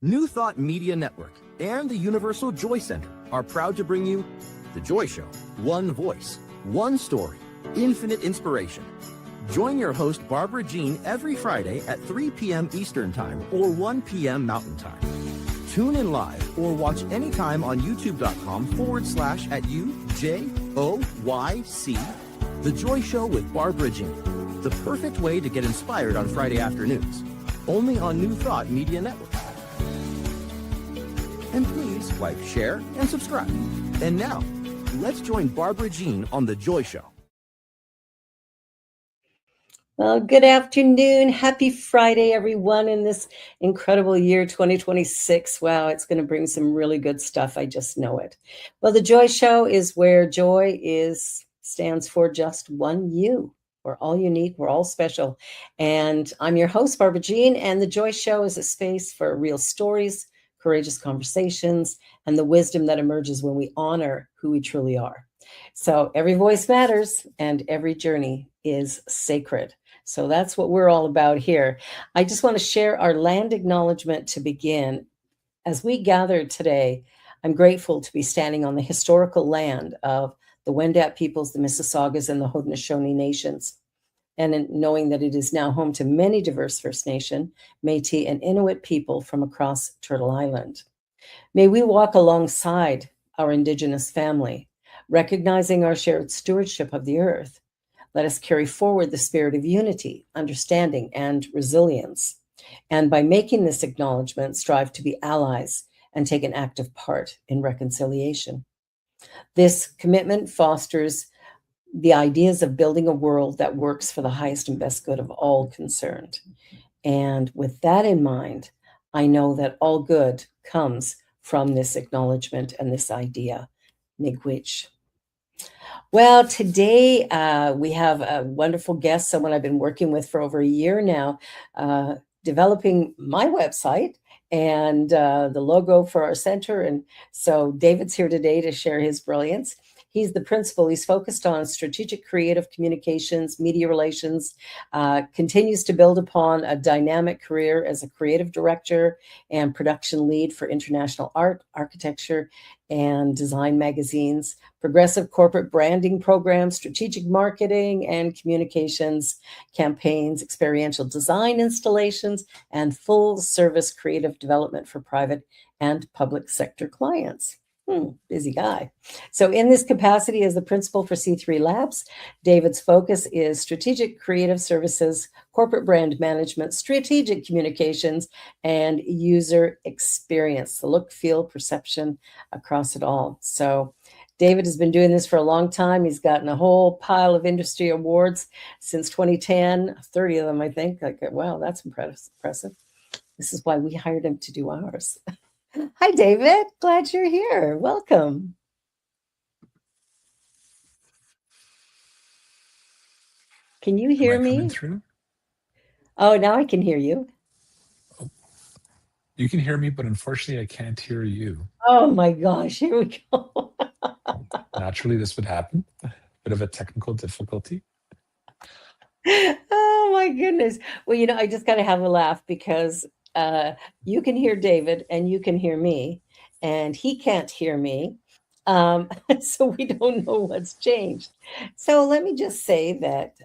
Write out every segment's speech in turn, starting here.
New Thought Media Network and the Universal Joy Center are proud to bring you The Joy Show. One voice, one story, infinite inspiration. Join your host, Barbara Jean, every Friday at 3 p.m. Eastern Time or 1 p.m. Mountain Time. Tune in live or watch anytime on youtube.com/@UJOYC. The Joy Show with Barbara Jean. The perfect way to get inspired on Friday afternoons. Only on New Thought Media Network. And please like, share, and subscribe. And now, let's join Barbara Jean on The Joy Show. Well, good afternoon. Happy Friday, everyone, in this incredible year 2026. Wow, it's going to bring some really good stuff. I just know it. Well, The Joy Show is where joy stands for just one you. We're all unique. We're all special. And I'm your host, Barbara Jean, and The Joy Show is a space for real stories, courageous conversations, and the wisdom that emerges when we honor who we truly are. So every voice matters and every journey is sacred. So that's what we're all about here. I just want to share our land acknowledgement to begin. As we gather today, I'm grateful to be standing on the historical land of the Wendat peoples, the Mississaugas, and the Haudenosaunee nations. And in knowing that it is now home to many diverse First Nation, Métis, and Inuit people from across Turtle Island. May we walk alongside our Indigenous family, recognizing our shared stewardship of the earth. Let us carry forward the spirit of unity, understanding, and resilience. And by making this acknowledgement, strive to be allies and take an active part in reconciliation. This commitment fosters the ideas of building a world that works for the highest and best good of all concerned. And with that in mind, I know that all good comes from this acknowledgement and this idea, Miigwech. Well, today we have a wonderful guest, someone I've been working with for over a year now, developing my website and the logo for our center. And so David's here today to share his brilliance. He's the principal. He's focused on strategic creative communications, media relations, continues to build upon a dynamic career as a creative director and production lead for international art, architecture, and design magazines, progressive corporate branding programs, strategic marketing and communications campaigns, experiential design installations, and full service creative development for private and public sector clients. Busy guy. So in this capacity as the principal for C3 Labs, David's focus is strategic creative services, corporate brand management, strategic communications, and user experience, the look, feel, perception across it all. So David has been doing this for a long time. He's gotten a whole pile of industry awards since 2010, 30 of them, I think. Like, wow, that's impressive. This is why we hired him to do ours. Hi, David. Glad you're here. Welcome. Can you hear me? Through? Oh, now I can hear you. You can hear me, but unfortunately, I can't hear you. Oh my gosh, here we go. Naturally, this would happen. Bit of a technical difficulty. Oh my goodness. Well, I just got to have a laugh because you can hear David and you can hear me, and he can't hear me. So we don't know what's changed. So let me just say that,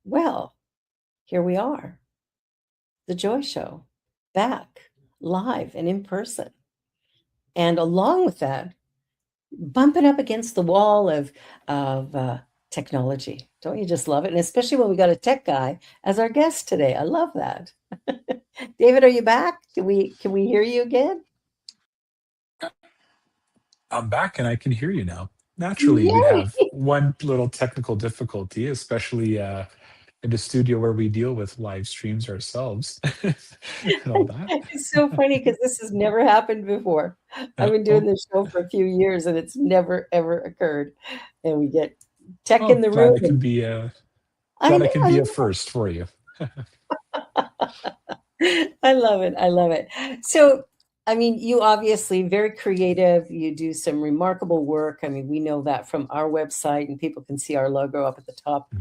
well, here we are. The Joy Show, back live and in person. And along with that, bumping up against the wall of technology. Don't you just love it? And especially when we got a tech guy as our guest today. I love that. David, are you back? Can we hear you again? I'm back and I can hear you now. Naturally, Yay! we have one little technical difficulty, especially in the studio where we deal with live streams ourselves and all that. It's so funny because this has never happened before. I've been doing this show for a few years and it's never, ever occurred. And we get tech in the room. Glad I can be a first for you. I love it. I love it. So, I mean, you obviously very creative. You do some remarkable work. I mean, we know that from our website, and people can see our logo up at the top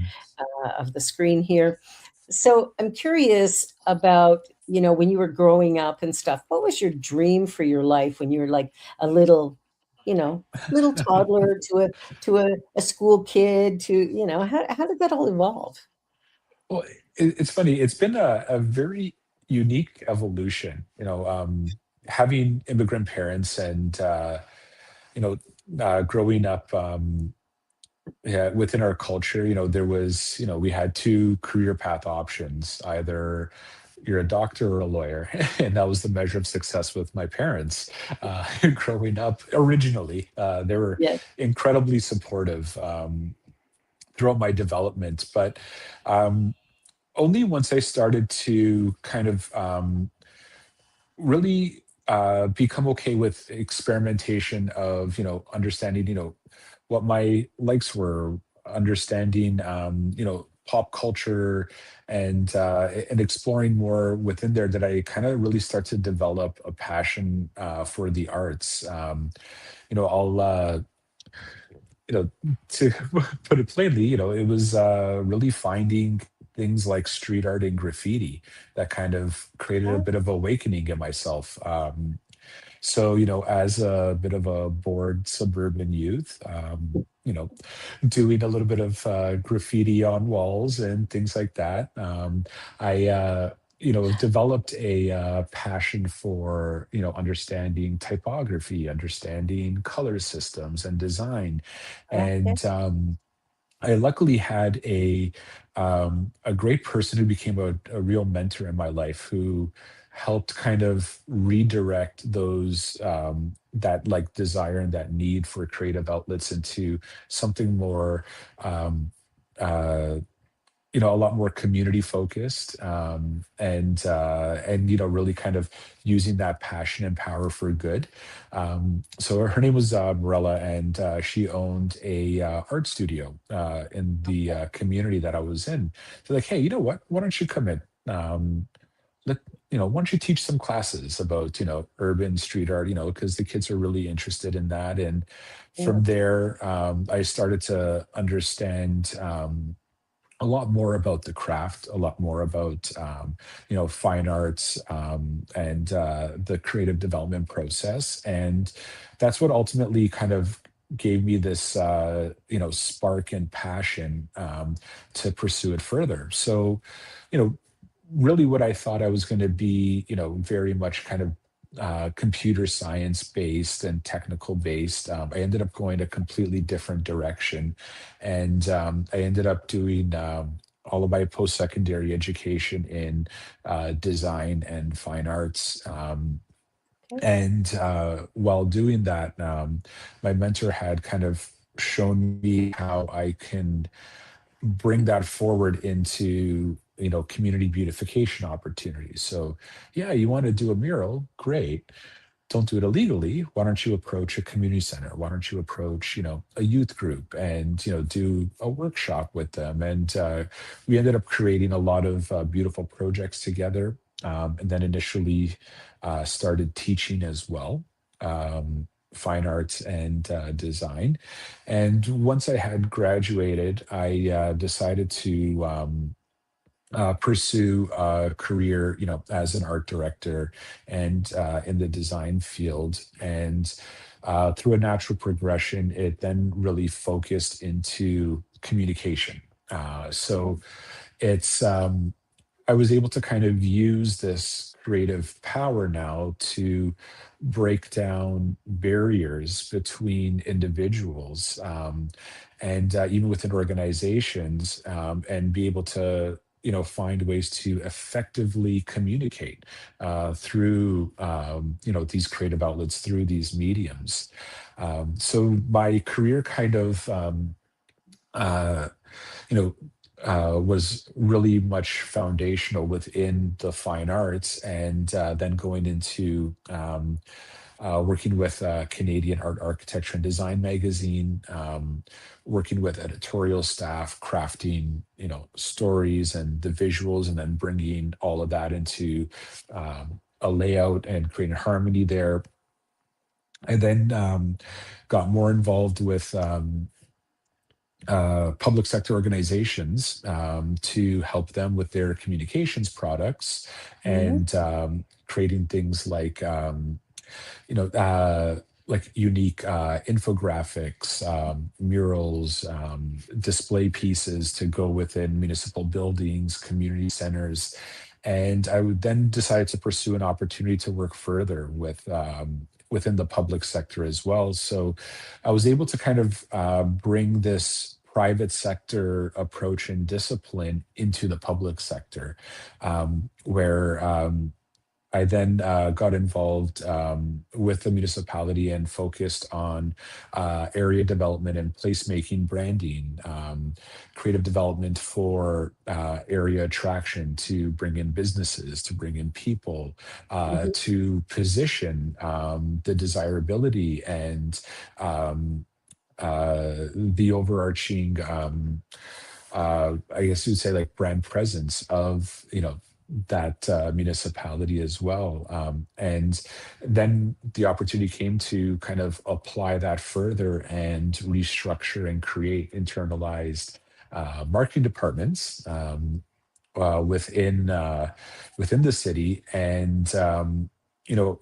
of the screen here. So I'm curious about when you were growing up and stuff, what was your dream for your life when you were like a little toddler to a school kid to, how did that all evolve? Well, it's funny. It's been a very unique evolution. Having immigrant parents and you know, growing up. Yeah, within our culture, there was, we had two career path options. Either you're a doctor or a lawyer, and that was the measure of success with my parents growing up. Originally, they were Yes. incredibly supportive throughout my development, but um, only once I started to kind of really become okay with experimentation of understanding what my likes were, understanding pop culture and exploring more within there, that I kind of really start to develop a passion for the arts. I'll to put it plainly, it was really finding things like street art and graffiti that kind of created a Oh, bit of awakening in myself. So, as a bit of a bored suburban youth, doing a little bit of graffiti on walls and things like that, I developed a passion for, understanding typography, understanding color systems and design. okay. And I luckily had a great person who became a real mentor in my life, who helped kind of redirect those that like desire and that need for creative outlets into something more um, uh, a lot more community focused, and really kind of using that passion and power for good. So her name was Morella, and she owned a art studio in the community that I was in. So like, hey, you know what? Why don't you come in? Let Why don't you teach some classes about urban street art? Because the kids are really interested in that. And Yeah. from there, I started to understand a lot more about the craft, a lot more about fine arts, and the creative development process, and that's what ultimately kind of gave me this spark and passion to pursue it further. So, you know, really, what I thought I was going to be, very much kind of computer science based and technical based. I ended up going a completely different direction, and I ended up doing all of my post secondary education in design and fine arts. Okay. And while doing that, my mentor had kind of shown me how I can bring that forward into community beautification opportunities. So yeah, you want to do a mural, great. Don't do it illegally. Why don't you approach a community center? Why don't you approach a youth group and do a workshop with them? And we ended up creating a lot of beautiful projects together, and then initially started teaching as well, fine arts and design. And once I had graduated, I decided to pursue a career, as an art director and in the design field. And through a natural progression, it then really focused into communication. So it's I was able to kind of use this creative power now to break down barriers between individuals, and even within organizations, and be able to find ways to effectively communicate through these creative outlets, through these mediums. So my career kind of uh, you know, was really much foundational within the fine arts, and then going into working with Canadian Art, Architecture, and Design magazine, working with editorial staff, crafting, stories and the visuals, and then bringing all of that into a layout and creating harmony there. I then got more involved with public sector organizations to help them with their communications products Mhm. and creating things you know, uh, like unique infographics, murals, display pieces to go within municipal buildings, community centers. And I would then decide to pursue an opportunity to work further with within the public sector as well. So I was able to kind of bring this private sector approach and discipline into the public sector, where I then got involved with the municipality and focused on area development and placemaking branding, creative development for area attraction to bring in businesses, to bring in people, Mhm. to position the desirability and the overarching I guess you'd say like brand presence of that municipality as well. And then the opportunity came to kind of apply that further and restructure and create internalized marketing departments within the city. And you know,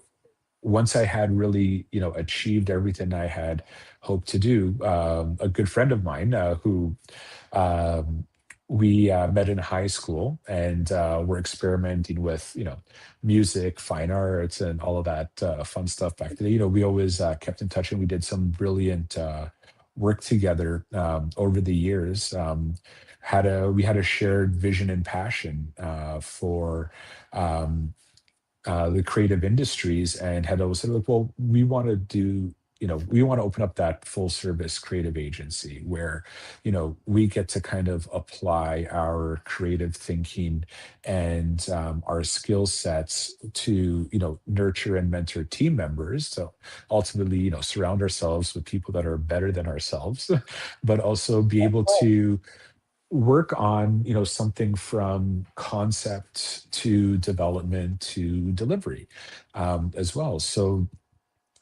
once I had really, achieved everything I had hoped to do, a good friend of mine who um, we met in high school and were experimenting with, music, fine arts, and all of that fun stuff back then. We always kept in touch and we did some brilliant work together over the years. We had a shared vision and passion for um, the creative industries and had always said, look, well, we want to do, we want to open up that full service creative agency where, we get to kind of apply our creative thinking and our skill sets to, nurture and mentor team members. So ultimately, surround ourselves with people that are better than ourselves, but also be able to work on something from concept to development to delivery as well. So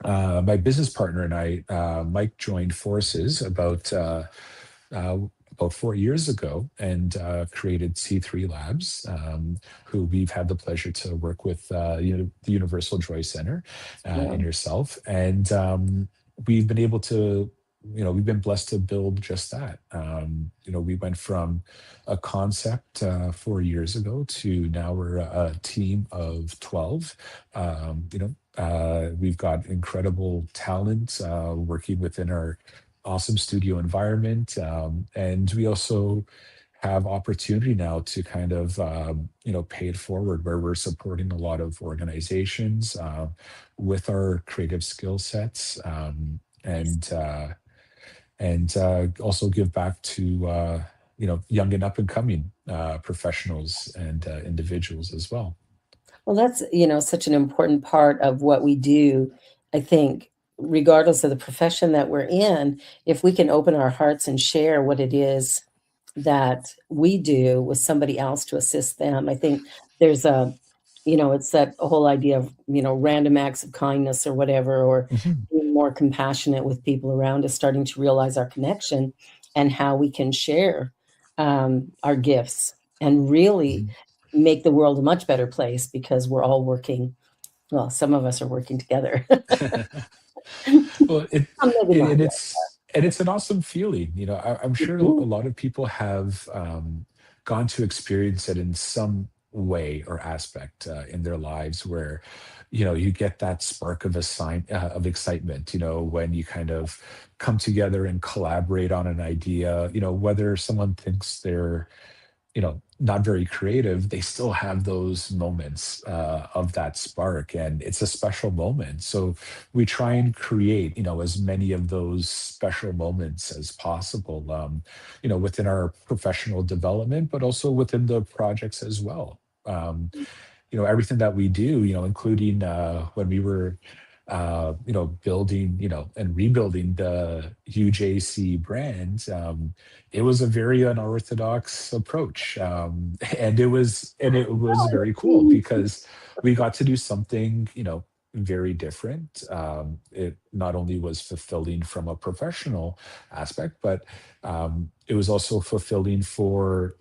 my business partner and I, Mike, joined forces uh, about 4 years ago and created C3 Labs, who we've had the pleasure to work with the Universal Joy Center and Wow. yourself. And we've been able to, we've been blessed to build just that. We went from a concept 4 years ago to now we're a team of 12. We've got incredible talent working within our awesome studio environment. And we also have opportunity now to kind of, pay it forward where we're supporting a lot of organizations with our creative skill sets and also give back to, young and up and coming professionals and individuals as well. Well, that's, such an important part of what we do. I think, regardless of the profession that we're in, if we can open our hearts and share what it is that we do with somebody else to assist them, I think there's it's that whole idea of, random acts of kindness or whatever, or Mhm, being more compassionate with people around us, starting to realize our connection and how we can share our gifts and really mhm. make the world a much better place because we're all working. Well, some of us are working together. Well, Maybe it not and yet. it's an awesome feeling. I'm sure a Mhm. lot of people have gone to experience it in some way or aspect in their lives where you get that spark of excitement. When you kind of come together and collaborate on an idea. Whether someone thinks they're not very creative, they still have those moments of that spark, and it's a special moment. So we try and create, as many of those special moments as possible, within our professional development, but also within the projects as well. Everything that we do, including when we were building, and rebuilding the UJC brand, it was a very unorthodox approach. And it was very cool because we got to do something, very different. It not only was fulfilling from a professional aspect, but it was also fulfilling for,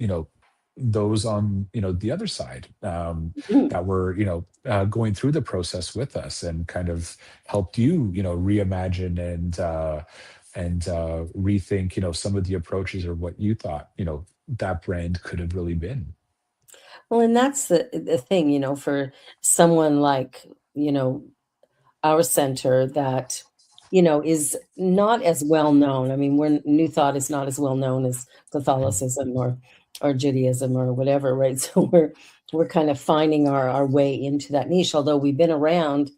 those on, the other side, Mhm. that were, going through the process with us and kind of helped you, reimagine and rethink, some of the approaches or what you thought, that brand could have really been. Well, and that's the thing, for someone like, you know, our center that, is not as well known. I mean, we're New Thought is not as well known as Mhm. Catholicism or Judaism or whatever, right? So we're kind of finding our way into that niche, although we've been around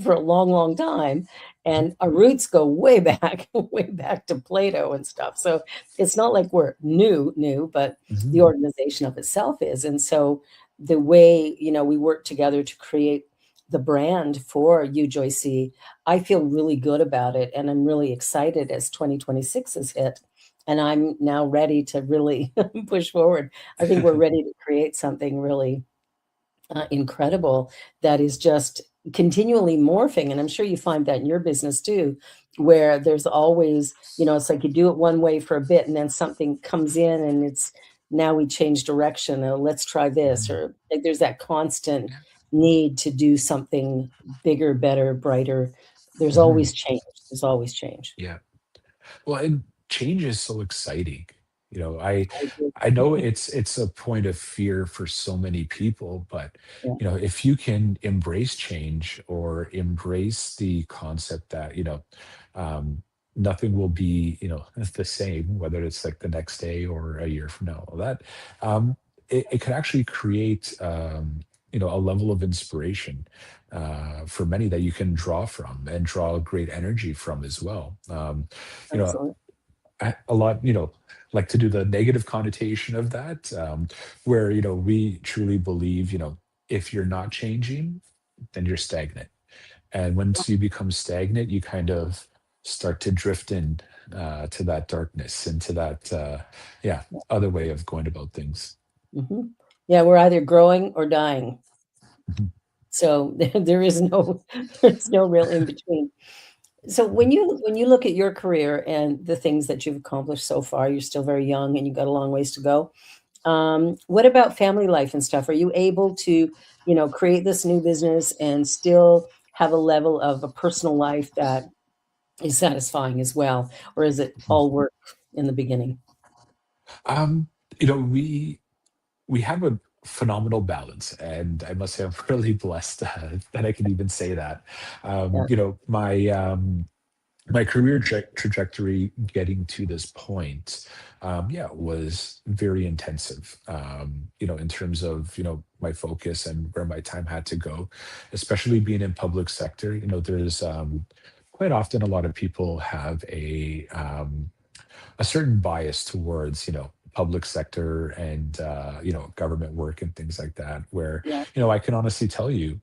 for a long, long time. Mhm. And our roots go way back, way back to Plato and stuff. So it's not like we're new, but the Mhm. organization of itself is. And so the way, we work together to create the brand for UJC, I feel really good about it. And I'm really excited as 2026 has hit. And I'm now ready to really push forward. I think we're ready to create something really incredible that is just continually morphing. And I'm sure you find that in your business too, where there's always, it's like you do it one way for a bit and then something comes in and it's now we change direction. Or let's try this. Mhm. Or like there's that constant Yeah. need to do something bigger, better, brighter. There's Mhm. always change. There's always change. Yeah. Well, and change is so exciting. You know, I I agree. I know it's a point of fear for so many people, but Yeah, if you can embrace change or embrace the concept that, um, nothing will be, the same, whether it's like the next day or a year from now, all that, it could actually create, a level of inspiration for many that you can draw from and draw great energy from as well. You know, absolutely. a lot, like to do the negative connotation of that, where, we truly believe, if you're not changing, then you're stagnant. And once you become stagnant, you kind of start to drift in to that darkness, into that, yeah, other way of going about things. Hmm. Yeah, we're either growing or dying. Mhm. So there is no there's no real in between. So when you look at your career and the things that you've accomplished so far, you're still very young and you've got a long ways to go. What about family life and stuff? Are you able to, create this new business and still have a level of a personal life that is satisfying as well? Or is it all work in the beginning? Um, we have a phenomenal balance, and I must say I'm really blessed that I can even say that. Yeah, My career trajectory getting to this point, yeah, was very intensive. In terms of my focus and where my time had to go, especially being in public sector. There's quite often a lot of people have a certain bias towards public sector and government work and things like that, where yeah, I can honestly tell you,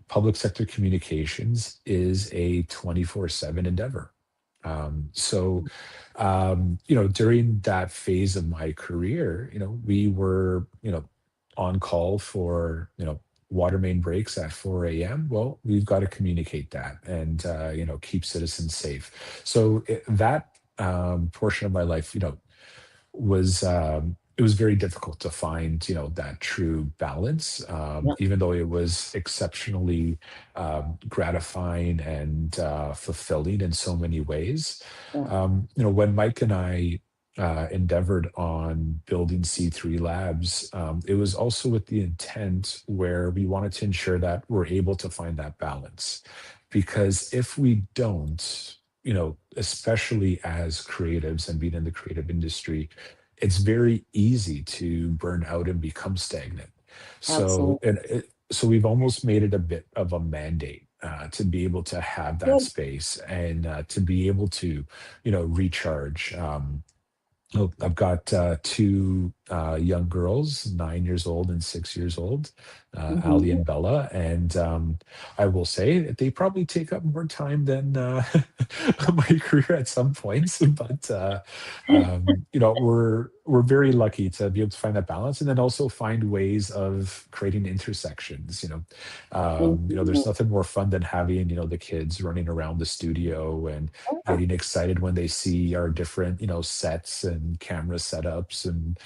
public sector communications is a 24/7 endeavor. During that phase of my career, we were, on call for, water main breaks at 4 a.m. Well, we've got to communicate that and, keep citizens safe. So that portion of my life, it was very difficult to find that true balance, yeah, even though it was exceptionally gratifying and fulfilling in so many ways. yeah, When Mike and I endeavored on building C3 Labs, it was also with the intent where we wanted to ensure that we're able to find that balance, because if we don't, especially as creatives and being in the creative industry, it's very easy to burn out and become stagnant. So, absolutely. so we've almost made it a bit of a mandate to be able to have that Good. space and to be able to, recharge. Oh, I've got two young girls, 9 years old and 6 years old, Ali Mhm. and Bella. And I will say that they probably take up more time than my career at some points. But we're very lucky to be able to find that balance, and then also find ways of creating intersections. There's Mhm. nothing more fun than having the kids running around the studio and Yeah. getting excited when they see our different sets and camera setups and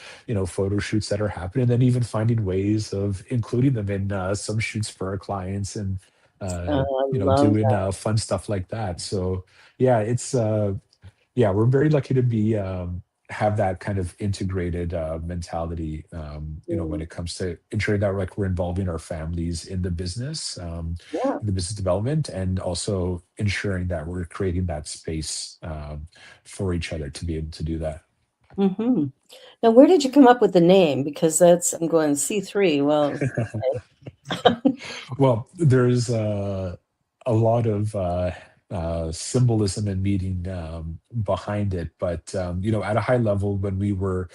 photo shoots that are happening, and then even finding ways of including them in some shoots for our clients, and I love doing that. fun stuff like that. So yeah, it's we're very lucky to be have that kind of integrated mentality, when Mm. it comes to ensuring that like we're involving our families Yeah. in the business development, and also ensuring that we're creating that space for each other to be able to do that. Hmm. Now, where did you come up with the name? Because I'm going C3. Well, Well, there's a lot of symbolism and meaning behind it, but at a high level, when we were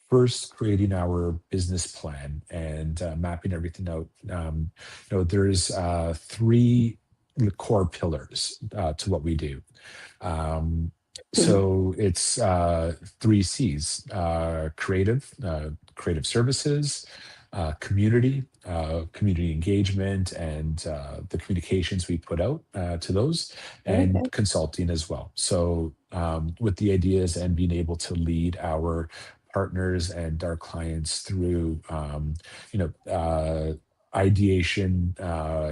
first creating our business plan and mapping everything out, there's three core pillars to what we do. Um, so it's three C's: creative services, community engagement, and the communications we put out to those, okay. and consulting as well. So with the ideas and being able to lead our partners and our clients through, you know, uh, ideation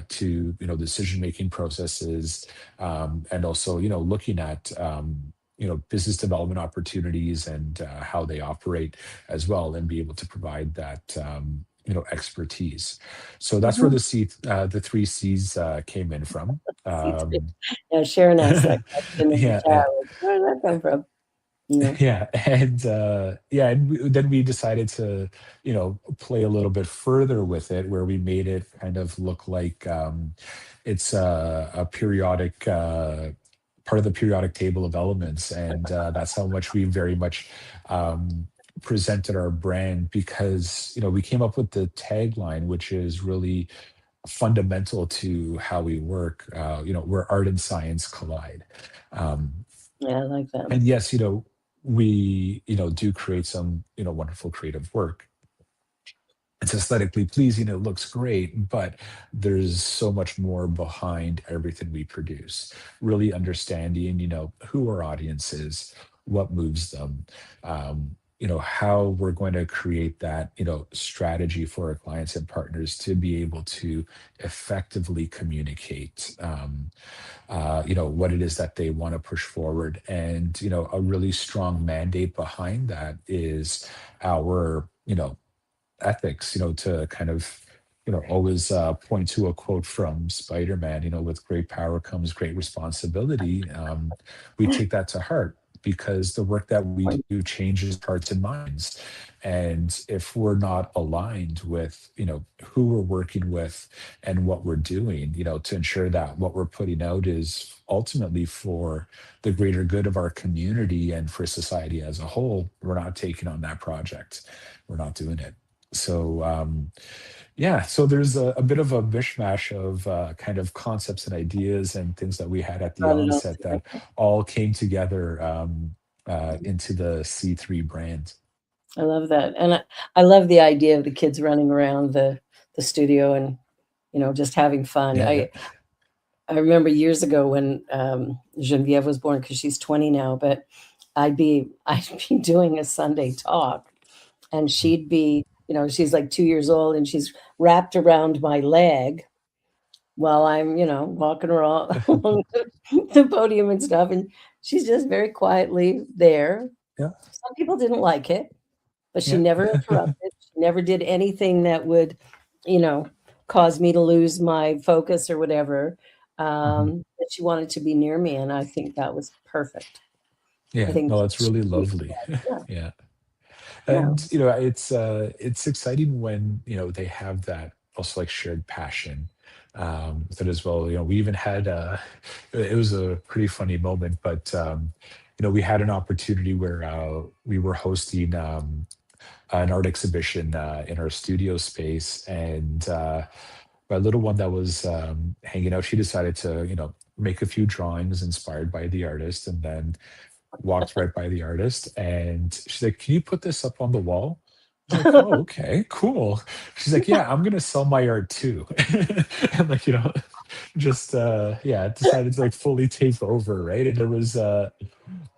to decision making processes, and also looking at business development opportunities and how they operate as well, and be able to provide that expertise. So that's where Mhm. the three C's came in from. C3. Um, Yeah, Sharon asked that question in the yeah, chat. Like, where did that come from? Yeah. yeah, and then we decided to play a little bit further with it, where we made it kind of look like it's a periodic part of the periodic table of elements, and that's how much we very much um, presented our brand, because we came up with the tagline, which is really fundamental to how we work. Where art and science collide. Um, Yeah, I like that. and yes, we do create some wonderful creative work. It's aesthetically pleasing, it looks great, but there's so much more behind everything we produce. Really understanding who our audience is, what moves them, how we're going to create that strategy for our clients and partners to be able to effectively communicate, what it is that they want to push forward. And a really strong mandate behind that is our ethics, to kind of always point to a quote from Spider-Man, with great power comes great responsibility. We take that to heart, because the work that we do changes hearts and minds. And if we're not aligned with who we're working with and what we're doing, to ensure that what we're putting out is ultimately for the greater good of our community and for society as a whole, we're not taking on that project. We're not doing it. So so there's a bit of a mishmash of kind of concepts and ideas and things that we had at the Brought it all onset that together. all came together into the C3 brand. I love that. And I love the idea of the kids running around the studio and, just having fun. Yeah, yeah. I remember years ago when Genevieve was born, because she's 20 now, but I'd be doing a Sunday talk, and she'd be, she's like 2 years old, and she's wrapped around my leg while I'm, walking around along the podium and stuff. And she's just very quietly there. Yeah, Some people didn't like it, but she yeah. never interrupted. She never did anything that would, you know, cause me to lose my focus or whatever. Mhm. But she wanted to be near me, and I think that was perfect. I Yeah, think no, kids it's really should be lovely. yeah, Yeah. yeah. And it's exciting when they have that also like shared passion with it as well. We even had it was a pretty funny moment, but we had an opportunity where we were hosting an art exhibition in our studio space, and my little one that was hanging out, she decided to, make a few drawings inspired by the artist, and then walked right by the artist, and she's like, "Can you put this up on the wall?" I was like, "Oh, okay, cool." She's like, "Yeah, I'm gonna sell my art too." And like, just yeah, decided to like fully take over, right? And it was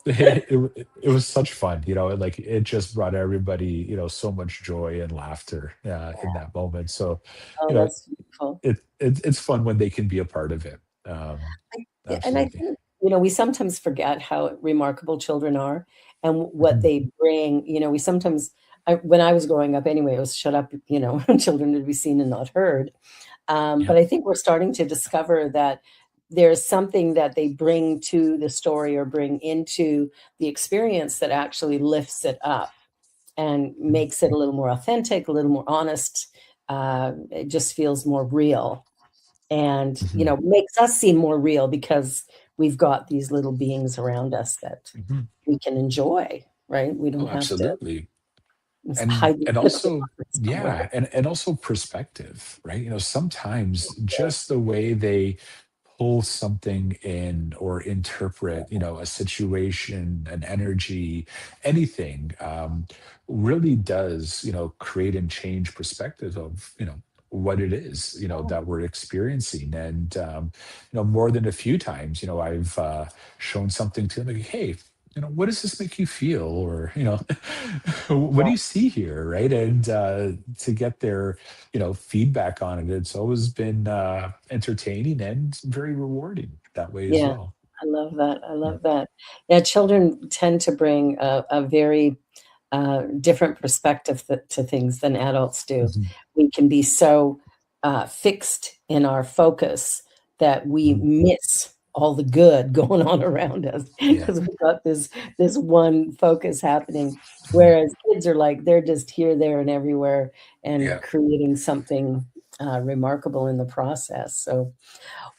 it was such fun, and like it just brought everybody, so much joy and laughter in that moment. So, you Oh, know, that's beautiful. it's fun when they can be a part of it. Yeah, and I Absolutely. think, we sometimes forget how remarkable children are and what Mhm. they bring. We sometimes, when I was growing up anyway, it was shut up, children to be seen and not heard. But Yep. I think we're starting to discover that there's something that they bring to the story or bring into the experience that actually lifts it up and Mhm. makes it a little more authentic, a little more honest. It just feels more real and, Mhm. makes us seem more real because we've got these little beings around us that Mhm. we can enjoy, right? We don't Oh, have to absolutely. and hide and in a also, corner somewhere. yeah, and also perspective, right? Sometimes just the way they pull something in or interpret, a situation, an energy, anything, really does, create and change perspective of, what it is, that we're experiencing. And more than a few times, I've shown something to them like, "Hey, what does this make you feel?" Or, "What do you see here?" Right. And to get their, feedback on it, it's always been entertaining and very rewarding that way as Yeah, well. I love that, I Yeah. love that. Yeah, children tend to bring a very, different perspective to things than adults do. Mhm. We can be so, fixed in our focus that we Mhm. miss all the good going on around us Yeah. because 'cause we've got this one focus happening, Mhm. whereas kids are like, they're just here, there, and everywhere and Yeah. creating something, remarkable in the process. So,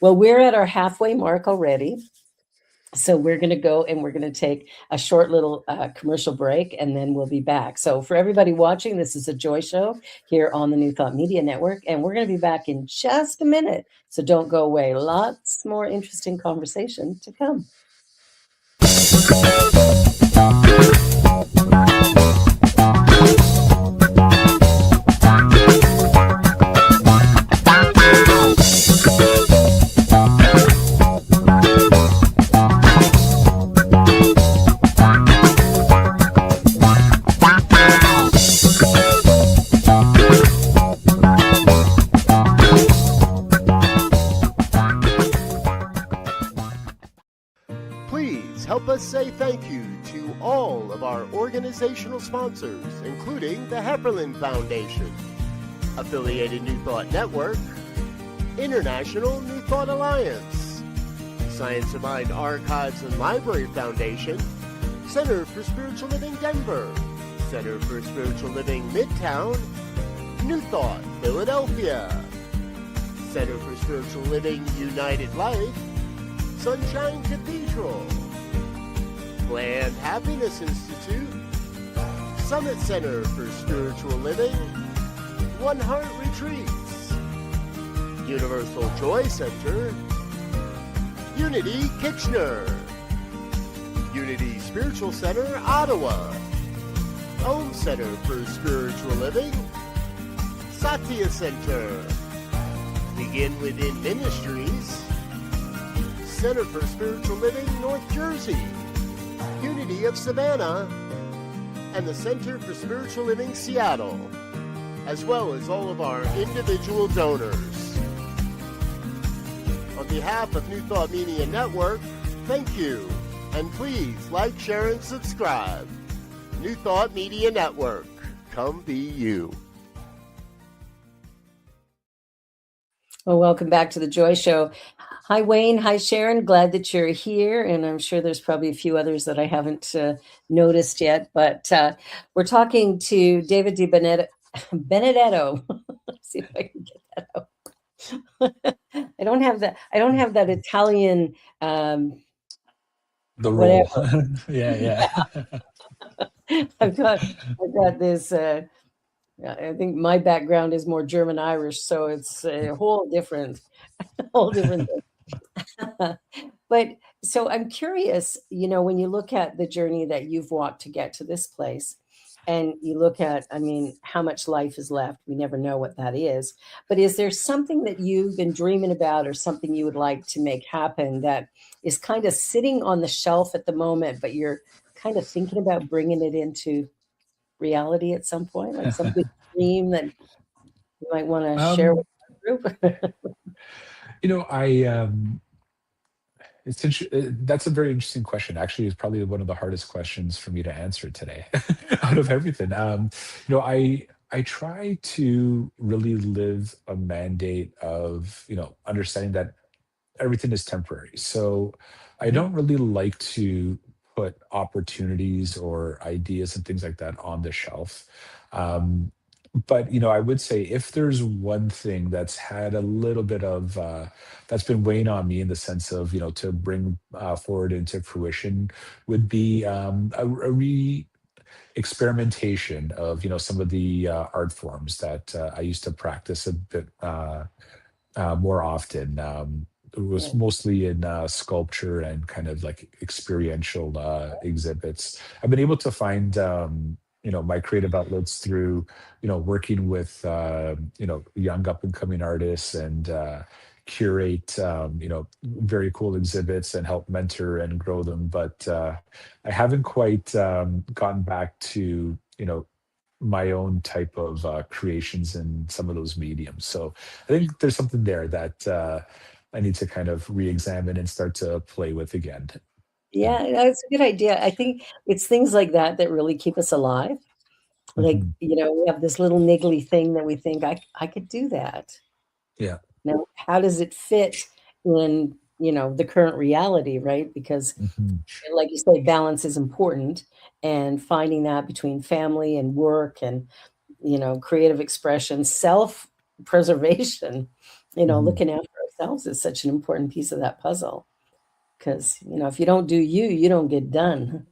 well, we're at our halfway mark already. So we're going to go and we're going to take a short little commercial break and then we'll be back. So for everybody watching, this is a Joy Show here on the New Thought Media Network, and we're going to be back in just a minute. So don't go away. Lots more interesting conversation to come. Please help us say thank you to all of our organizational sponsors, including the Hefferland Foundation, Affiliated New Thought Network, International New Thought Alliance, Science of Mind Archives and Library Foundation, Center for Spiritual Living Denver, Center for Spiritual Living Midtown, New Thought Philadelphia, Center for Spiritual Living United Life, Sunshine Cathedral, Planned Happiness Institute, Summit Center for Spiritual Living, One Heart Retreats, Universal Joy Center, Unity Kitchener, Unity Spiritual Center Ottawa, Home Center for Spiritual Living, Satya Center, Begin Within Ministries, Center for Spiritual Living North Jersey, Unity of Savannah, and the Center for Spiritual Living Seattle, as well as all of our individual donors. On behalf of New Thought Media Network, thank you, and please like, share, and subscribe. New Thought Media Network, come be you. Well, welcome back to the Joy Show. Hi, Wayne. Hi, Sharon. Glad that you're here. And I'm sure there's probably a few others that I haven't noticed yet. But we're talking to David Benedetto. Let's see if I can get that out. I don't have that. I don't have that Italian The whatever. role. Yeah, yeah. I've got this. I think my background is more German Irish, so it's a whole different, whole different thing. But so I'm curious, when you look at the journey that you've walked to get to this place, and you look at, I mean, how much life is left, we never know what that is. But is there something that you've been dreaming about or something you would like to make happen that is kind of sitting on the shelf at the moment, but you're kind of thinking about bringing it into reality at some point, like some big dream that you might want to share with um, the group? I that's a very interesting question. Actually, it's probably one of the hardest questions for me to answer today, out of everything. I try to really live a mandate of understanding that everything is temporary. So I Mhm. don't really like to put opportunities or ideas and things like that on the shelf. Um, but I would say if there's one thing that's had a little bit of that's been weighing on me in the sense of to bring forward into fruition would be a experimentation of some of the art forms that I used to practice a bit more often. It was Yeah, mostly in sculpture and kind of like experiential exhibits. I've been able to find, my creative outlets through, working with, young up and coming artists and curate, very cool exhibits and help mentor and grow them. But I haven't quite gotten back to, my own type of creations in some of those mediums. So I think there's something there that I need to kind of re-examine and start to play with again. Yeah. yeah, that's a good idea. I think it's things like that that really keep us alive. Like, Mhm. we have this little niggly thing that we think I could do that. Yeah. Now, how does it fit in, the current reality, right? Because Mhm. like you say, balance is important, and finding that between family and work and, creative expression, self-preservation, Mhm. looking after ourselves is such an important piece of that puzzle. Because, if you don't do you, you don't get done.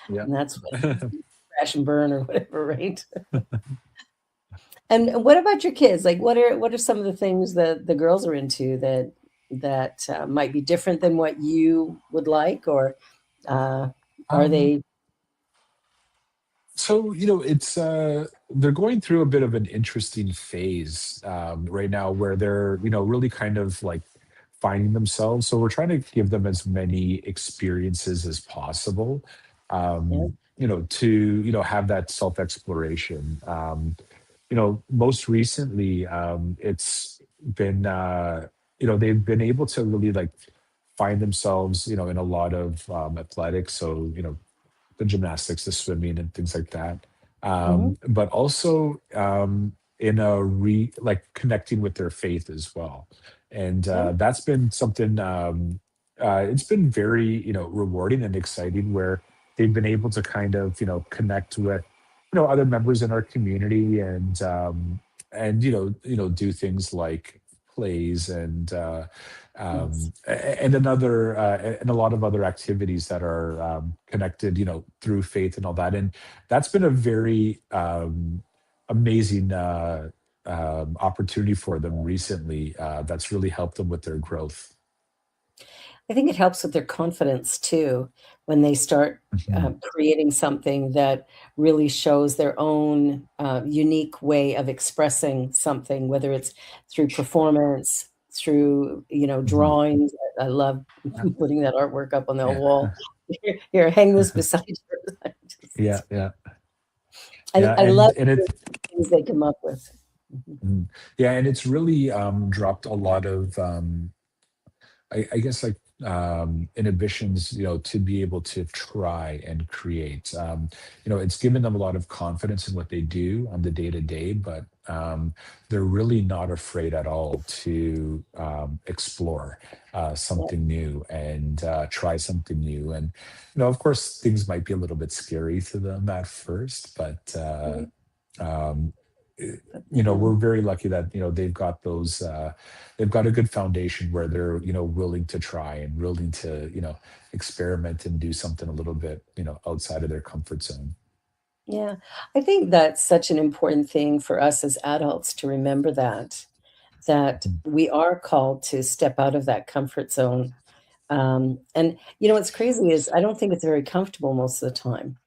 Yeah. And that's what crash and burn or whatever, right? And what about your kids? Like, what are some of the things that the girls are into that might be different than what you would like, or uh, are Um, they? So, it's they're going through a bit of an interesting phase right now where they're, really kind of like finding themselves. So we're trying to give them as many experiences as possible, Yeah. to, have that self-exploration. Most recently, it's been they've been able to really like find themselves, in a lot of athletics. So, the gymnastics, the swimming, and things like that. Mhm. But also in a like connecting with their faith as well, and Yeah. that's been something. It's been very rewarding and exciting where they've been able to kind of connect with other members in our community and do things like plays Yes. and a lot of other activities that are connected, through faith and all that. And that's been a very amazing opportunity for them recently. That's really helped them with their growth. I think it helps with their confidence too when they start Mhm. creating something that really shows their own unique way of expressing something, whether it's through performance, through Mhm. drawings. I love putting that artwork up on the Yeah, wall. Here, hang this beside yours. yeah, yeah, I, yeah, I love and the it things they come up with. Mhm. yeah, and it's really dropped a lot of I guess like inhibitions, to be able to try and create. It's given them a lot of confidence in what they do on the day to day, but they're really not afraid at all to explore Yeah. something new and try something new. And of course, things might be a little bit scary to them at first, but Mhm. um, we're Yeah. very lucky that they've got a good foundation where they're willing to try and willing to experiment and do something a little bit outside of their comfort zone. Yeah. I think that's such an important thing for us as adults to remember that Mhm. we are called to step out of that comfort zone. And what's crazy is I don't think it's very comfortable most of the time.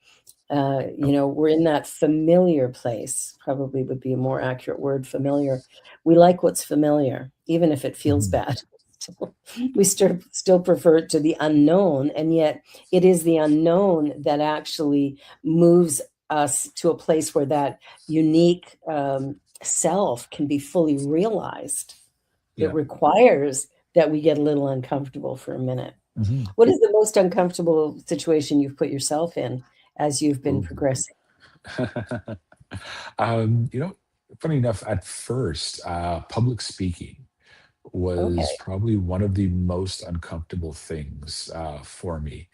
Yep. We're in that familiar place, probably would be a more accurate word, familiar. We like what's familiar, even if it feels Mhm. bad. Still- we still prefer it to the unknown, and yet it is the unknown that actually moves us to a place where that unique self can be fully realized. It Yeah. requires that we get a little uncomfortable for a minute. Mhm. What is the most uncomfortable situation you've put yourself in as you've been Ooh. progressing? um, you know, Funny enough, at first, public speaking was Okay. probably one of the most uncomfortable things for me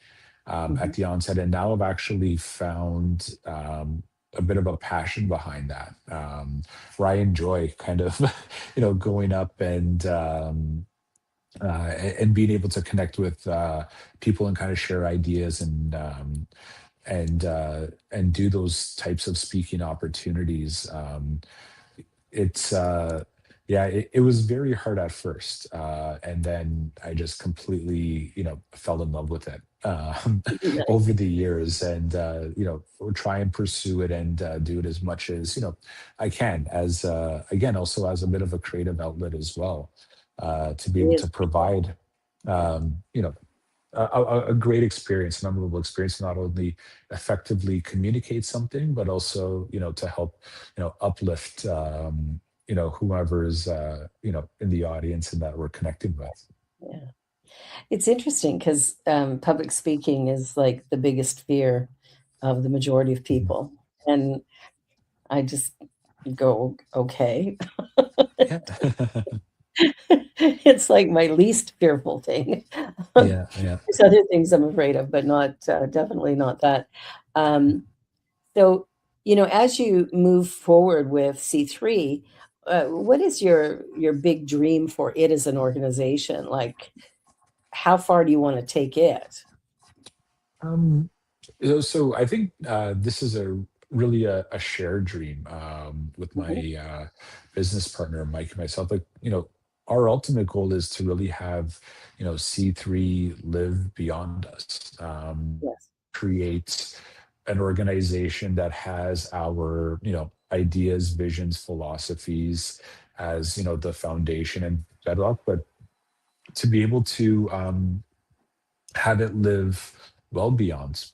at Mhm. the onset. And now I've actually found a bit of a passion behind that, where I enjoy kind of, going up and being able to connect with people and kind of share ideas and do those types of speaking opportunities. It's Yeah, it was very hard at first, and then I just completely fell in love with it over the years, and will try and pursue it and do it as much as I can, as again, also as a bit of a creative outlet as well, to be It able is to beautiful. provide a great experience, a memorable experience, not only effectively communicate something, but also, to help, uplift, whoever is, in the audience and that we're connecting with. Yeah. It's interesting because public speaking is like the biggest fear of the majority of Mhm. people. And I just go, okay. Yeah. It's like my least fearful thing. Yeah. Yeah. There's other things I'm afraid of, but not definitely not that. Um, So, as you move forward with C3, what is your big dream for it as an organization? Like, how far do you want to take it? Um, so I think this is a shared dream with Mhm. my business partner Mike and myself. Like, our ultimate goal is to really have C3 live beyond us, Yes. create an organization that has our ideas, visions, philosophies as the foundation and bedrock, but to be able to have it live well beyond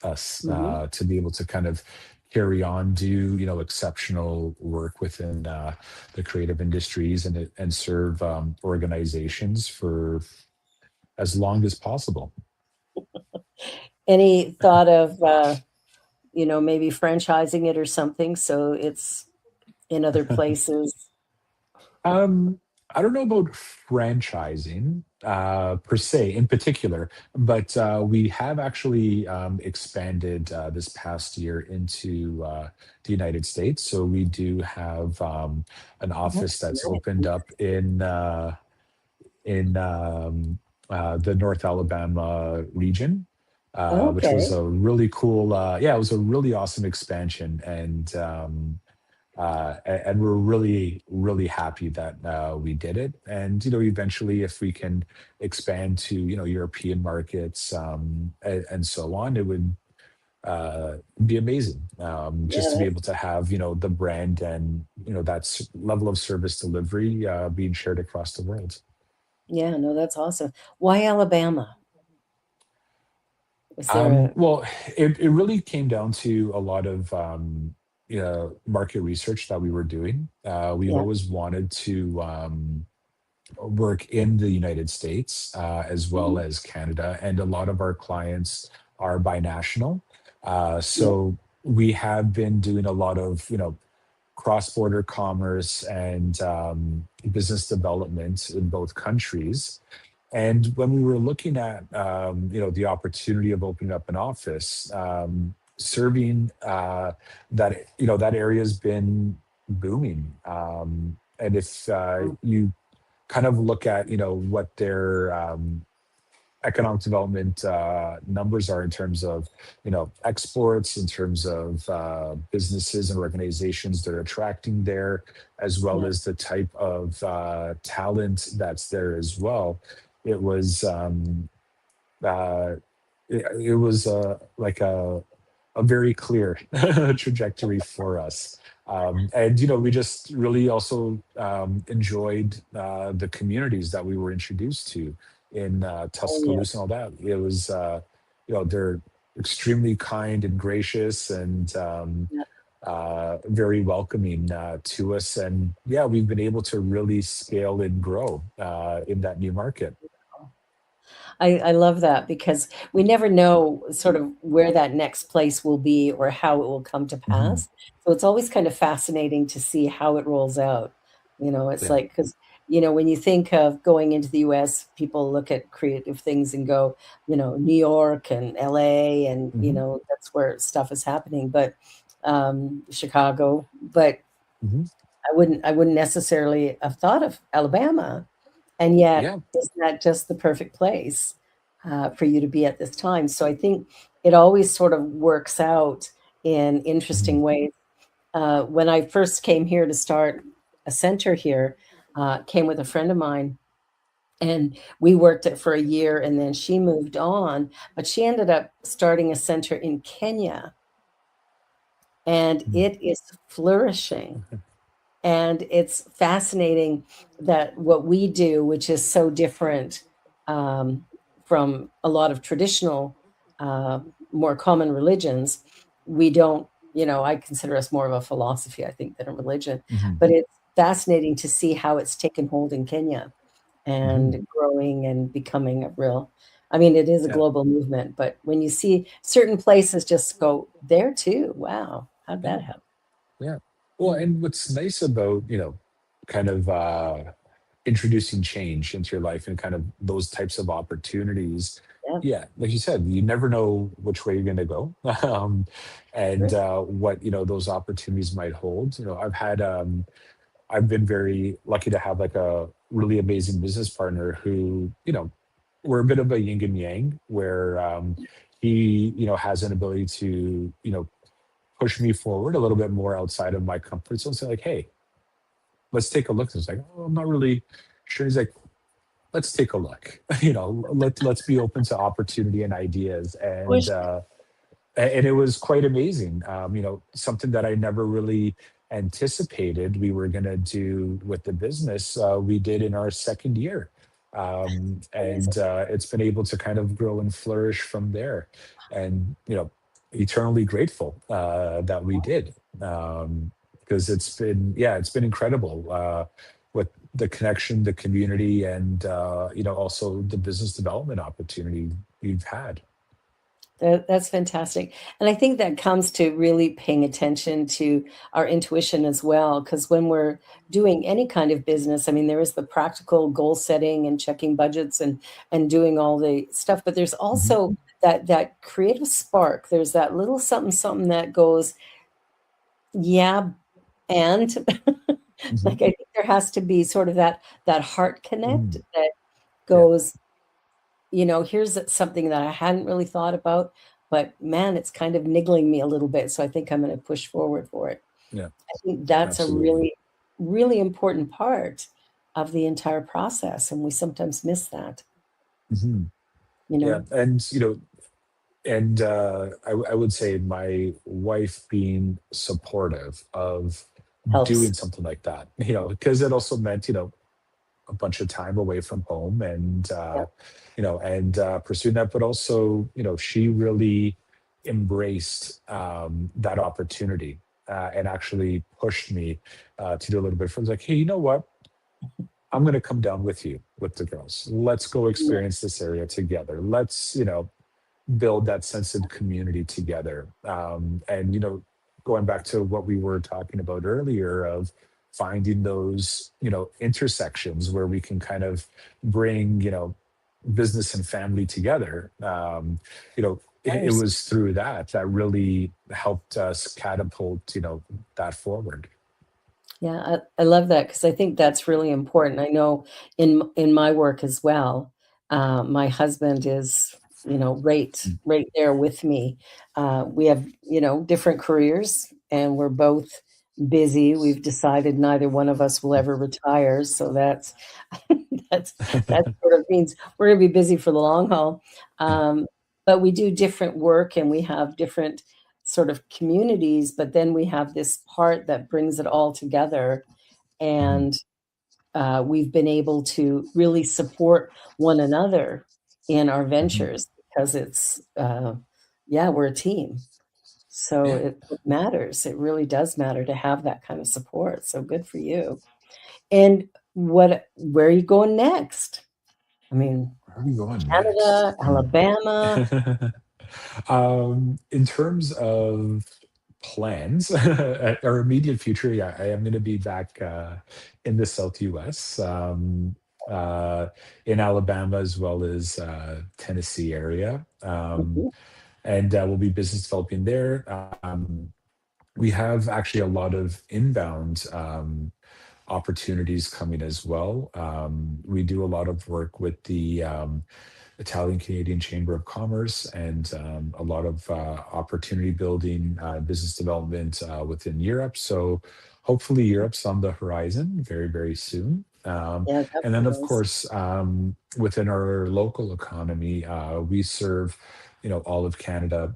us, Mhm. to be able to kind of carry on, do exceptional work within the creative industries and serve organizations for as long as possible. Any thought of, maybe franchising it or something so it's in other places? Um, I don't know about franchising per se in particular, but we have actually expanded this past year into the United States. So we do have an office That's that's nice. opened up in the North Alabama region, which was Okay. a really cool, yeah, it was a really awesome expansion, and we're really, really happy that we did it. And eventually, if we can expand to European markets and so on, it would be amazing. Yeah, Just to be that's able to have the brand and that level of service delivery being shared across the world. yeah, no, that's awesome. Why Alabama? Was there a Well, it really came down to a lot of market research that we were doing. We've yeah. always wanted to work in the United States as well Mhm. as Canada, and a lot of our clients are binational. Yeah. So we have been doing a lot of cross-border commerce and business development in both countries. And when we were looking at, the opportunity of opening up an office, serving that area has been booming. And if you kind of look at, what their economic development numbers are in terms of, exports, in terms of businesses and organizations they're attracting there, as well Yeah. as the type of talent that's there as well. It was uh, it was like a very clear trajectory for us. And we just really also enjoyed the communities that we were introduced to in Oh, yeah. Tuscaloosa and all that. It was, they're extremely kind and gracious and Yeah. very welcoming to us. And yeah, we've been able to really scale and grow in that new market. I love that because we never know sort of where that next place will be or how it will come to Mhm. pass. So it's always kind of fascinating to see how it rolls out. It's Yeah. like, because, when you think of going into the US, people look at creative things and go, New York and LA, and, Hmm. that's where stuff is happening, but Chicago. But Hmm. I wouldn't necessarily have thought of Alabama. And yet, Yeah. isn't that just the perfect place for you to be at this time? So I think it always sort of works out in Mhm. interesting ways. When I first came here to start a center here, came with a friend of mine, and we worked it for a year, and then she moved on, but she ended up starting a center in Kenya, and Mhm. it is flourishing. And it's fascinating that what we do, which is so different um, from a lot of traditional, more common religions, we don't, I consider us more of a philosophy, I think, than a religion. Mhm. But it's fascinating to see how it's taken hold in Kenya Mhm. and growing and becoming a real, I mean, it is a Yeah. global movement, but when you see certain places just go, there too, wow, how'd Yeah. that happen? Yeah. Well, Mm, and what's nice about, kind of introducing change into your life and kind of those types of opportunities. yeah, Yeah, like you said, you never know which way you're going to go, and sure. what those opportunities might hold. I've been very lucky to have like a really amazing business partner who, we're a bit of a yin and yang, where he, has an ability to, push me forward a little bit more outside of my comfort zone. So like, hey, let's take a look. And it's like, oh, I'm not really sure. He's like, let's take a look. Let's be open to opportunity and ideas. Wish And it was quite amazing. Something that I never really anticipated we were going to do with the business. We did in our second year, amazing. and it's been able to kind of grow and flourish from there. And eternally grateful that we did, because it's been incredible with the connection, the community, and also the business development opportunity we've had. That's fantastic. And I think that comes to really paying attention to our intuition as well. Because when we're doing any kind of business, I mean, there is the practical goal setting and checking budgets and doing all the stuff, but there's Mhm. also that creative spark. There's that little something something that goes, yeah, and Mhm. like I think there has to be sort of that heart connect Mhm. that Yeah. goes, here's something that I hadn't really thought about, but man, it's kind of niggling me a little bit. So I think I'm going to push forward for it. Yeah. I think that's a Absolutely. really, really important part of the entire process. And we sometimes miss that, Mhm. you Yeah. know, And I would say my wife being supportive of helps. doing something like that, because it also meant, a bunch of time away from home and, Yeah. pursuing that. But also, she really embraced that opportunity and actually pushed me to do a little bit. For like, hey, you know what? I'm going to come down with you with the girls. Let's go Yeah. experience this area together. Let's, build that sense of community together. And, going back to what we were talking about earlier of finding those, intersections where we can kind of bring, business and family together. It Ours. was through that really helped us catapult, that forward. Yeah, I love that because I think that's really important. I know in my work as well, my husband is, Mm, right there with me. We have, different careers, and we're both busy. We've decided neither one of us will mm, ever retire, so that's that's that sort of means we're gonna be busy for the long haul. yeah. Um, but we do different work and we have different sort of communities, but then we have this part that brings it all together. Mhm, And we've been able to really support one another in our mhm. ventures because yeah, we're a team. So Yeah. it matters. It really does matter to have that kind of support. So good for you. And where are you going next? I mean, Where are we going next? Canada, Alabama. In terms of plans, our immediate future, yeah, I am going to be back in the South US, uh, in Alabama as well as Tennessee area. Mhm. And we'll be business developing there. We have actually a lot of inbound opportunities coming as well. We do a lot of work with the Italian Canadian Chamber of Commerce and a lot of opportunity building, business development within Europe. So hopefully Europe's on the horizon very, very soon. Yeah, And that's then, of nice. course, within our local economy, we serve, all of Canada.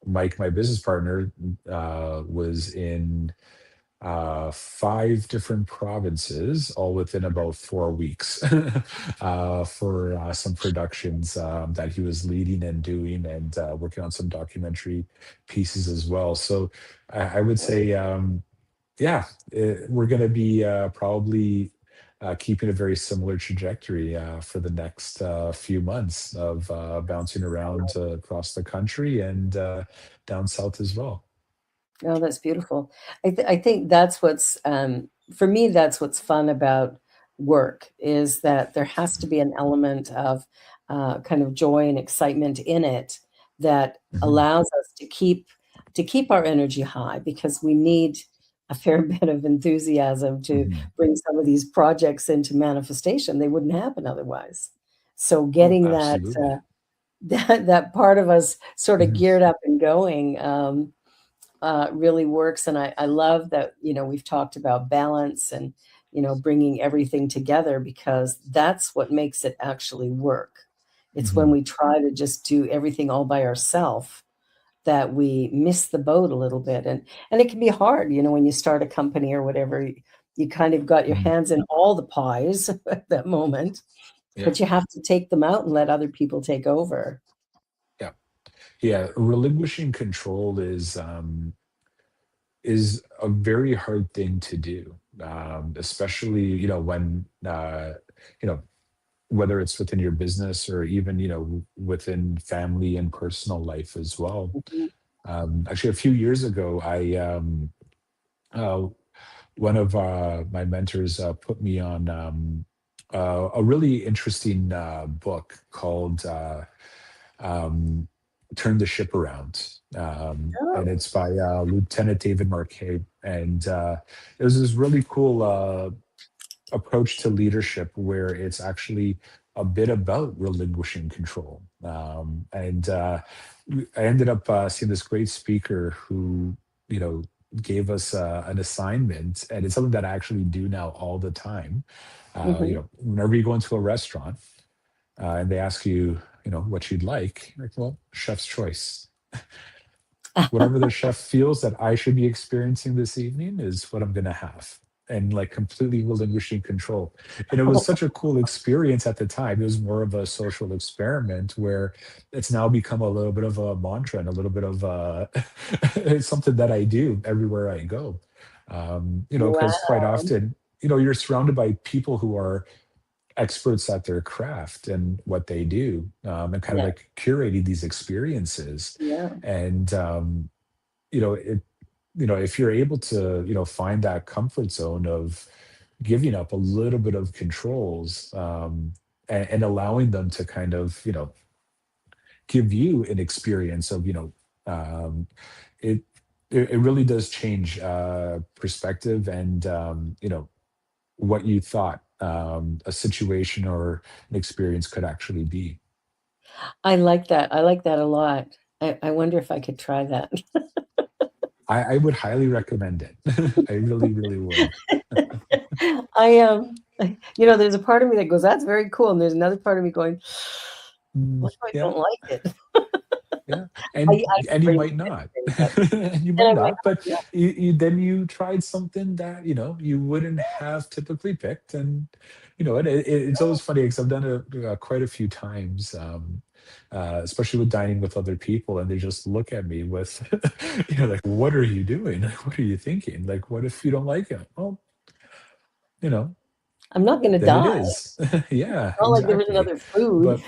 Mike, my business partner, was in five different provinces, all within about 4 weeks, for some productions that he was leading and doing, and working on some documentary pieces as well. So I would say, yeah, we're going to be probably keeping a very similar trajectory for the next few months of bouncing around across the country and down south as well. Oh, that's beautiful. I think that's what's for me. That's what's fun about work is that there has to be an element of kind of joy and excitement in it that Mhm, allows us to keep our energy high because we need a fair bit of enthusiasm to mhm. bring some of these projects into manifestation. They wouldn't happen otherwise. So Oh, getting that absolutely. that part of us sort of Mhm, geared up and going. Really works. And I love that, we've talked about balance and, bringing everything together because that's what makes it actually work. It's when mhm. we try to just do everything all by ourselves that we miss the boat a little bit. And it can be hard, when you start a company or whatever, you kind of got your Mhm. hands in all the pies at that moment, Yeah, but you have to take them out and let other people take over. yeah, yeah. Relinquishing control is a very hard thing to do, especially when you know whether it's within your business or even within family and personal life as well. Mhm. Actually, a few years ago, I uh, one of my mentors put me on a really interesting book called um, "Turn the Ship Around," and Oh, it's by Lieutenant David Marquet. And it was this really cool approach to leadership where it's actually a bit about relinquishing control. And I ended up seeing this great speaker who, you know, gave us an assignment, and it's something that I actually do now all the time. mhm. Whenever you go into a restaurant and they ask you, what you'd like, you're like, well, chef's choice. Whatever the chef feels that I should be experiencing this evening is what I'm going to have. And like completely relinquishing control. And it was such a cool experience at the time. It was more of a social experiment where it's now become a little bit of a mantra and a little bit of it's something that I do everywhere I go. Because Wow. quite often, you're surrounded by people who are experts at their craft and what they do, and kind of Yeah, like curating these experiences. yeah. And it if you're able to find that comfort zone of giving up a little bit of controls, and allowing them to kind of give you an experience of um, it. it really does change perspective and what you thought a situation or an experience could actually be. I like that. I like that a lot. I wonder if I could try that. I would highly recommend it. I really, really would. I there's a part of me that goes, "That's very cool," and there's another part of me going, Mm, "What if I yeah, don't like it?" yeah, I and you agree might with not, everything, but and you then might I might not, but not. then you tried something that you wouldn't have typically picked, and it's always funny because I've done it quite a few times, especially with dining with other people, and they just look at me with, like, what are you doing? Like, what are you thinking? Like, what if you don't like it? Well, you know, I'm not gonna then it die. is. Yeah, Not like there was exactly. another food. But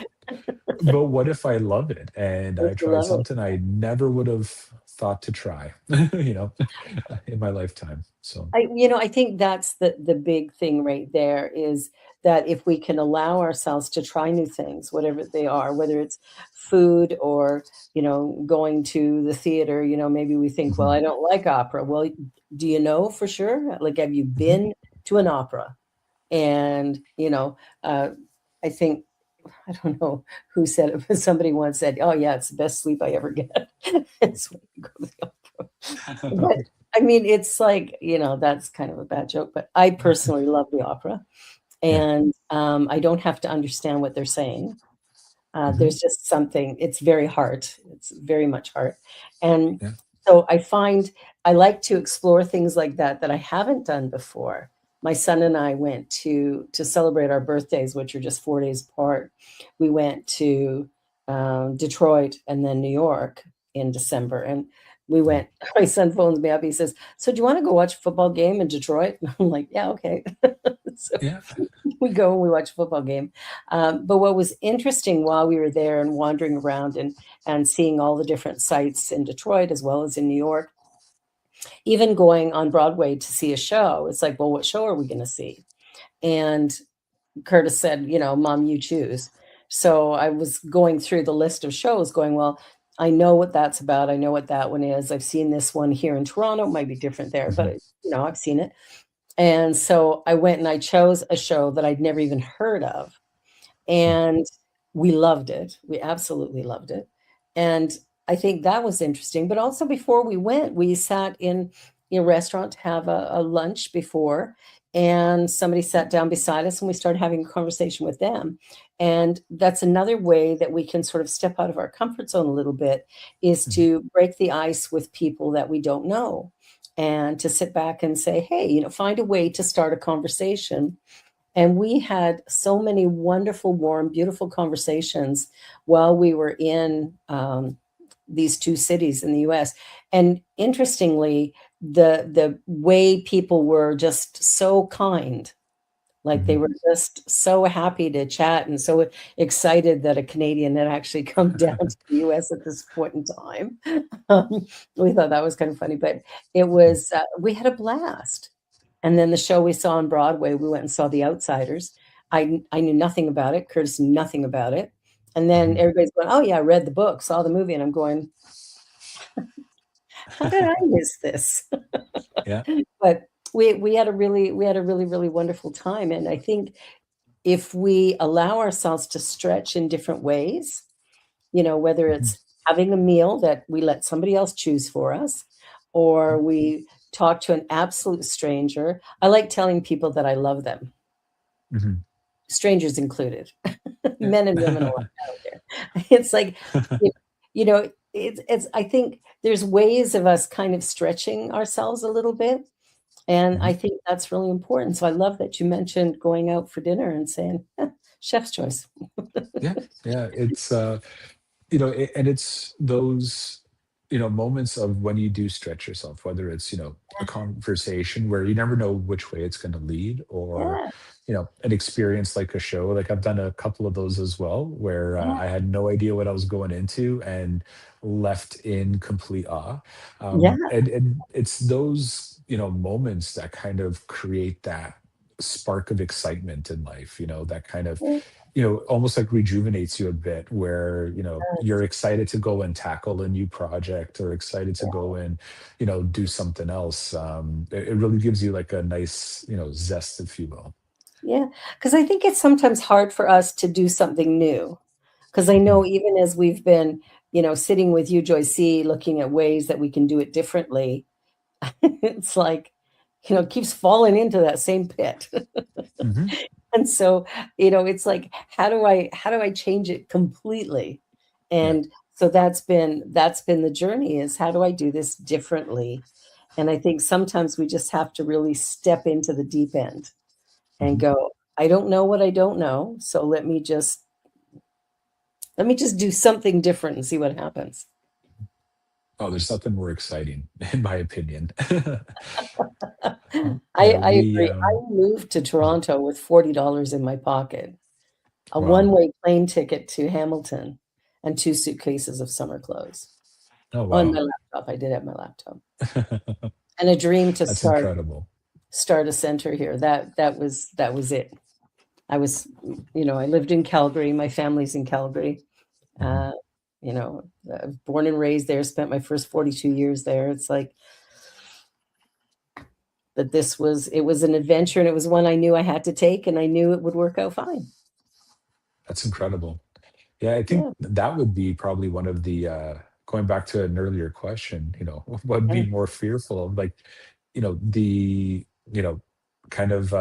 But what if I love it and If I you tried love it. something I never would have thought to try, you know, in my lifetime. So, I think that's the big thing right there is that if we can allow ourselves to try new things, whatever they are, whether it's food or, going to the theater, maybe we think, well, mhm, I don't like opera. Well, do you know for sure? Like, have you mhm, been to an opera? And, uh, I think, I don't know who said it, but somebody once said, oh, yeah, it's the best sleep I ever get. It's when you go to the opera. But I mean, it's like, that's kind of a bad joke, but I personally love the opera, yeah, and, I don't have to understand what they're saying. mhm, There's just something, it's very heart. It's very much heart. And yeah, so I find I like to explore things like that I haven't done before. My son and I went to celebrate our birthdays, which are just 4 days apart. We went to Detroit and then New York in December. And we wow, went, my son phones me up. He says, so do you want to go watch a football game in Detroit? I'm like, yeah, okay. So yeah, we go and we watch a football game. But what was interesting while we were there and wandering around and seeing all the different sites in Detroit as well as in New York, even going on Broadway to see a show, it's like, well, what show are we going to see? And Curtis said, Mom, you choose. So I was going through the list of shows, going, well, I know what that's about. I know what that one is. I've seen this one here in Toronto. It might be different there, mhm, but I've seen it. And so I went and I chose a show that I'd never even heard of. mm, And we loved it. We absolutely loved it. And I think that was interesting. But also before we went, we sat in a restaurant to have a lunch before, and somebody sat down beside us and we started having a conversation with them. And that's another way that we can sort of step out of our comfort zone a little bit, is mhm, to break the ice with people that we don't know and to sit back and say, hey, find a way to start a conversation. And we had so many wonderful, warm, beautiful conversations while we were in these two cities in the US. And interestingly, the way people were just so kind, like they mhm. were just so happy to chat and so excited that a Canadian had actually come down to the US at this point in time. We thought that was kind of funny, but it was, we had a blast. And then the show we saw on Broadway, we went and saw The Outsiders. I knew nothing about it. Curtis knew nothing about it. And then Mhm. everybody's going, oh, yeah, I read the book, saw the movie. And I'm going, how did I miss this? Yeah, But we had a really, really wonderful time. And I think if we allow ourselves to stretch in different ways, whether mhm, it's having a meal that we let somebody else choose for us, or yeah, we talk to an absolute stranger. I like telling people that I love them, mhm, strangers included, yeah. men and women alike. I don't care. It's like, you, it's. I think there's ways of us kind of stretching ourselves a little bit, and I Mhm. think that's really important. So I love that you mentioned going out for dinner and saying, chef's choice. Yeah, yeah, it's and it's those moments of when you do stretch yourself, whether it's a conversation where you never know which way it's going to lead, or Yeah, an experience like a show. Like, I've done a couple of those as well, where yeah, I had no idea what I was going into and left in complete awe. yeah, And it's those moments that kind of create that spark of excitement in life, that kind of, almost like rejuvenates you a bit, where, you're excited to go and tackle a new project, or excited to go and, do something else. It really gives you like a nice, zest, if you will. Yeah, because I think it's sometimes hard for us to do something new. Because I know Mhm. even as we've been, sitting with you, Joyce, looking at ways that we can do it differently, it's like, it keeps falling into that same pit. Mhm. And so, it's like, how do I change it completely? Yeah. And so that's been the journey, is how do I do this differently? And I think sometimes we just have to really step into the deep end and Mhm. go, I don't know what I don't know. So let me just do something different and see what happens. Oh, there's nothing more exciting, in my opinion. I, I We, agree. I moved to Toronto with $40 in my pocket, a wow. one-way plane ticket to Hamilton, and 2 suitcases of summer clothes. Oh, Oh, and my wow. laptop. I did have my laptop. And a dream to That's start incredible. a center here. That was it. I was, I lived in Calgary. My family's in Calgary. Mhm. Uh, born and raised there, spent my first 42 years there. It's like, but it was an adventure, and it was one I knew I had to take, and I knew it would work out fine. That's incredible. Yeah, I think Yeah. that would be probably one of the, going back to an earlier question, what would Yeah. be more fearful of, like, the, kind of,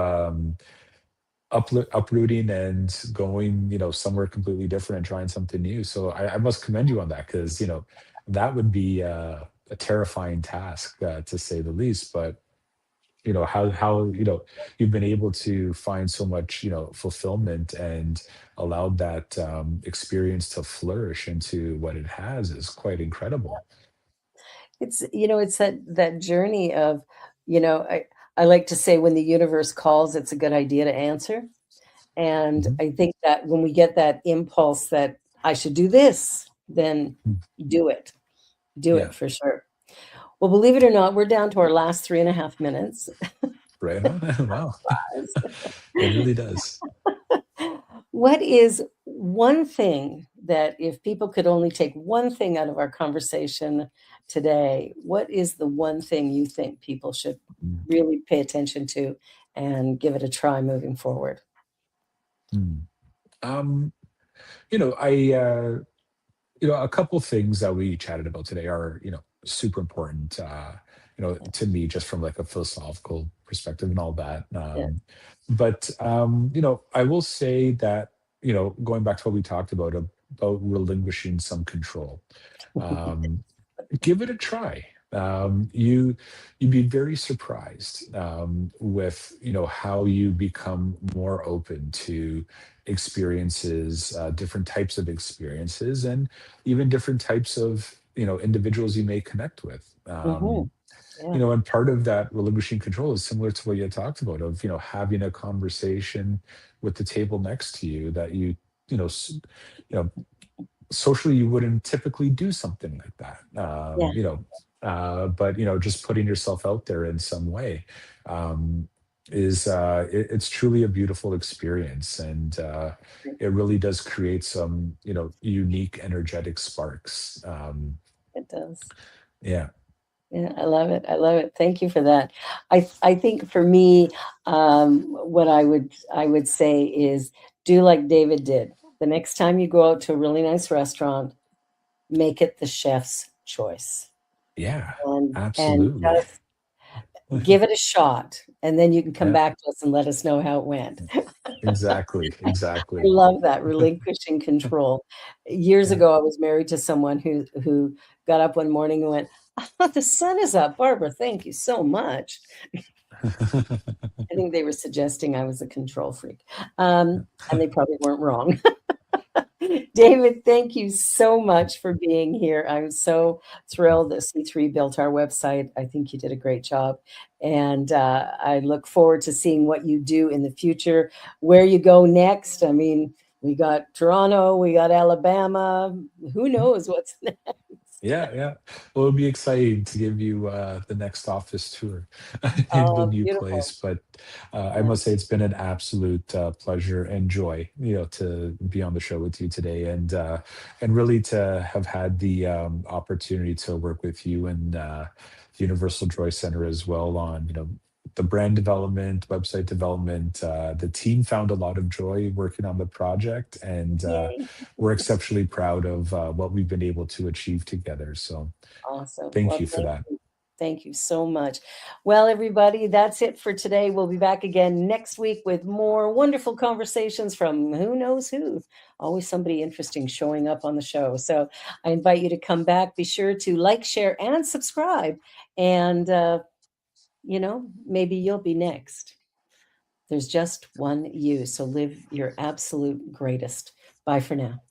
uprooting and going, somewhere completely different and trying something new. So I must commend you on that, because, that would be, a terrifying task, to say the least. But how you've been able to find so much, fulfillment, and allowed that, experience to flourish into what it has, is quite incredible. It's that journey of, I like to say, when the universe calls, it's a good idea to answer. And Mhm. I think that when we get that impulse that I should do this, then Mm. do it. Do Yeah, it for sure. Well, believe it or not, we're down to our last 3.5 minutes. right on. Wow. It really does. What is one thing that, if people could only take one thing out of our conversation today, what is the one thing you think people should Mm. really pay attention to and give it a try moving forward? Mm. Um, I, a couple things that we chatted about today are, super important, to me, just from like a philosophical perspective and all that. Yeah. But I will say that, going back to what we talked about relinquishing some control. Um, Give it a try. You'd be very surprised, with, how you become more open to experiences, different types of experiences, and even different types of, individuals you may connect with. Mhm. Yeah. And part of that relinquishing control is similar to what you had talked about, of, having a conversation with the table next to you, that you know s- you know socially you wouldn't typically do something like that. Yeah. But, just putting yourself out there in some way, um, it's truly a beautiful experience, and, it really does create some, unique energetic sparks. It does. Yeah. Yeah, I love it. I love it. Thank you for that. I think for me, what I would say is, do like David did. The next time you go out to a really nice restaurant, make it the chef's choice, Yeah, and absolutely. just give it a shot, and then you can come Yeah, back to us and let us know how it went. exactly, I exactly. love that, relinquishing control. Years Yeah. ago, I was married to someone who got up one morning and went, "Ah, the sun is up, Barbara. Thank you so much." I think they were suggesting I was a control freak, and they probably weren't wrong. David, thank you so much for being here. I'm so thrilled that C3 built our website. I think you did a great job, and I look forward to seeing what you do in the future, where you go next. I mean, we got Toronto, we got Alabama. Who knows what's next? Yeah, yeah. Well, it'll be exciting to give you the next office tour in the Oh, new beautiful. place. But I Yeah. must say, it's been an absolute pleasure and joy, to be on the show with you today, and really to have had the opportunity to work with you and the Universal Joy Center as well on, the brand development, website development. The team found a lot of joy working on the project, and Yay. we're exceptionally proud of what we've been able to achieve together. So Awesome. thank Well, you for thank that. you. Thank you so much. Well, everybody, that's it for today. We'll be back again next week with more wonderful conversations from who knows who. Always somebody interesting showing up on the show. So I invite you to come back. Be sure to like, share, and subscribe. And, maybe you'll be next. There's just one you. So live your absolute greatest. Bye for now.